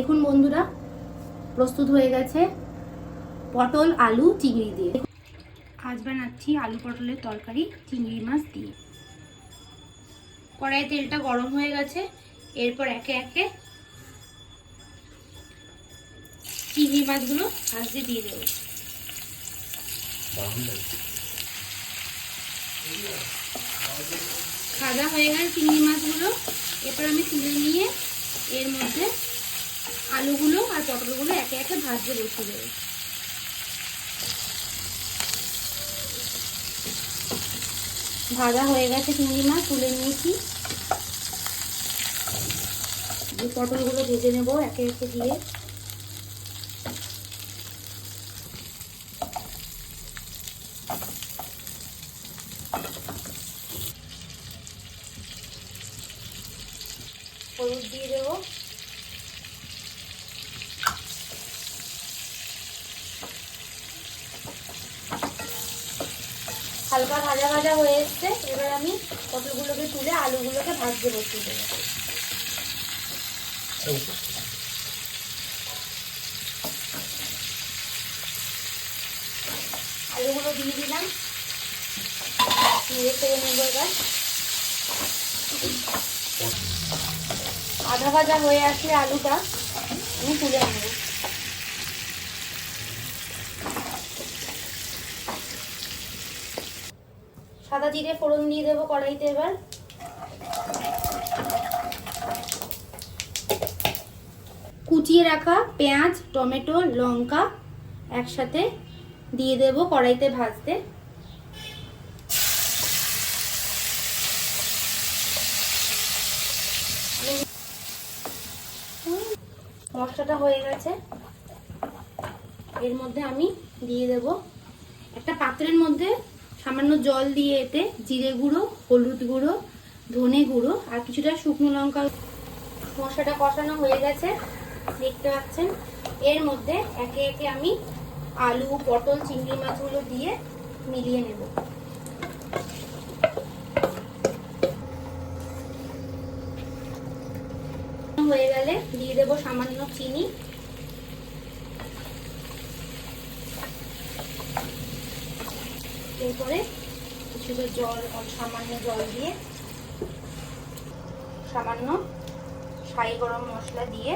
দেখুন বন্ধুরা, প্রস্তুত হয়ে গেছে পটল আলু চিংড়ি দিয়ে। আজ বানাচ্ছি আলু পটলের তরকারি চিংড়ি মাছ দিয়ে। কড়াইয়ে তেলটা গরম হয়ে গেছে, এরপর একে একে চিংড়ি মাছগুলো ভাজতে দিয়ে দেবো। ভাজা হয়ে গেছে চিংড়ি মাছগুলো, এরপর আমি তুলে নিয়ে এর মধ্যে আলুগুলো আর পটলগুলো একে একে ভাজতে বসিয়ে দেবো। ভাজা হয়ে গেছে চিংড়ি মাছ, তুলে নিয়েছি। পটলগুলো ভেজে নেবো একে একে দিয়ে। হলুদ দিয়ে দেবো, হালকা ভাজা ভাজা হয়ে এসছে। এবার আমি পটলগুলোকে তুলে আলুগুলোকে ভাজতে বসিয়ে দেবো। আলুগুলো দিয়ে দিলাম, নেড়ে চেড়ে নেবো। এবার আধা ভাজা হয়ে আসলে আলুটা আমি তুলে নেব। সাদা জিরে ফোড়ন দিয়ে দেবো কড়াইতে। এবার কুচিয়ে রাখা পেঁয়াজ, টমেটো, লঙ্কা একসাথে দিয়ে দেব কড়াইতে ভাজতে। মশলাটা হয়ে গেছে, এর মধ্যে আমি দিয়ে দেব একটা পাত্রের মধ্যে সামান্য জল দিয়ে এতে জিরে গুঁড়ো, হলুদ গুঁড়ো, ধনে গুঁড়ো আর কিছুটা শুকনো লঙ্কা। মশলাটা কষানো হয়ে গেছে দেখতে পাচ্ছেন। এর মধ্যে একে একে আমি আলু, পটল, চিংড়ি মাছগুলো দিয়ে মিলিয়ে নেব। হয়ে গেলে দিয়ে দেব সামান্য চিনি, এরপরে কিছুটা জল, সামান্য জল দিয়ে সামান্য শাহি গরম মশলা দিয়ে